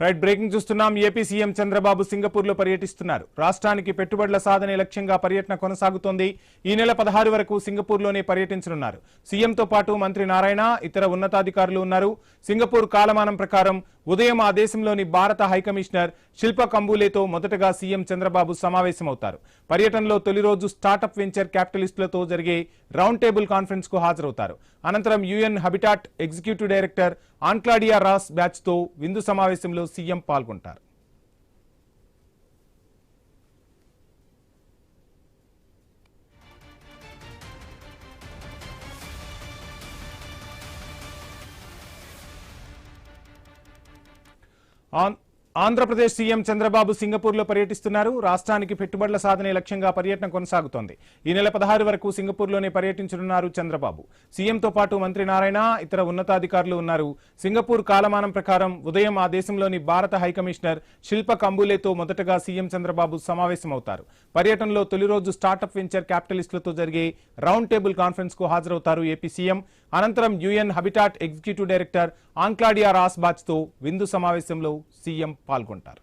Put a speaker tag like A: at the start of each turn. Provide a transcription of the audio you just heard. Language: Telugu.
A: రైట్ బ్రేకింగ్ చూస్తున్నాం. ఏపీ సీఎం చంద్రబాబు సింగపూర్ లో పర్యటిస్తున్నారు. రాష్ట్రానికి పెట్టుబడుల సాధనే లక్ష్యంగా పర్యటన కొనసాగుతోంది. ఈ నెల 16 వరకు సింగపూర్ లోనే పర్యటించనున్నారు. సీఎంతో పాటు మంత్రి నారాయణ, ఇతర ఉన్నతాధికారులు ఉన్నారు. సింగపూర్ కాలమానం ప్రకారం ఉదయం ఆ దేశంలోని భారత హైకమిషనర్ శిల్ప కంబూలేతో మొదటగా సీఎం చంద్రబాబు సమావేశమవుతారు. పర్యటనలో తొలి రోజు స్టార్టప్ వెంచర్ క్యాపిటలిస్టులతో జరిగే రౌండ్ టేబుల్ కాన్ఫరెన్స్ కు హాజరవుతారు. అనంతరం UN Habitat executive director ఆన్క్లాడియా Rossbach తో విందు సమావేశంలో సీఎం పాల్గొంటారు. ఆంధ్రప్రదేశ్ సీఎం చంద్రబాబు సింగపూర్ లో పర్యటిస్తున్నారు. రాష్ట్రానికి పెట్టుబడుల సాధనే లక్ష్యంగా పర్యటన కొనసాగుతోంది. ఈ నెల 16 వరకు సింగపూర్ లోనే పర్యటించనున్నారు చంద్రబాబు. సీఎంతో పాటు మంత్రి నారాయణ, ఇతర ఉన్నతాధికారులు ఉన్నారు. సింగపూర్ కాలమానం ప్రకారం ఉదయం ఆ దేశంలోని భారత హైకమిషనర్ శిల్ప కంబూలేతో మొదటగా సీఎం చంద్రబాబు సమావేశమవుతారు. పర్యటనలో తొలి రోజు స్టార్టప్ వెంచర్ క్యాపిటలిస్టులతో జరిగే రౌండ్ టేబుల్ కాన్ఫరెన్స్ కు హాజరవుతారు ఏపీ సీఎం. అనంతరం UN Habitat executive director ఆన్క్లాడియా Rossbach తో విందు సమావేశంలో సీఎం పాల్గొంటారు.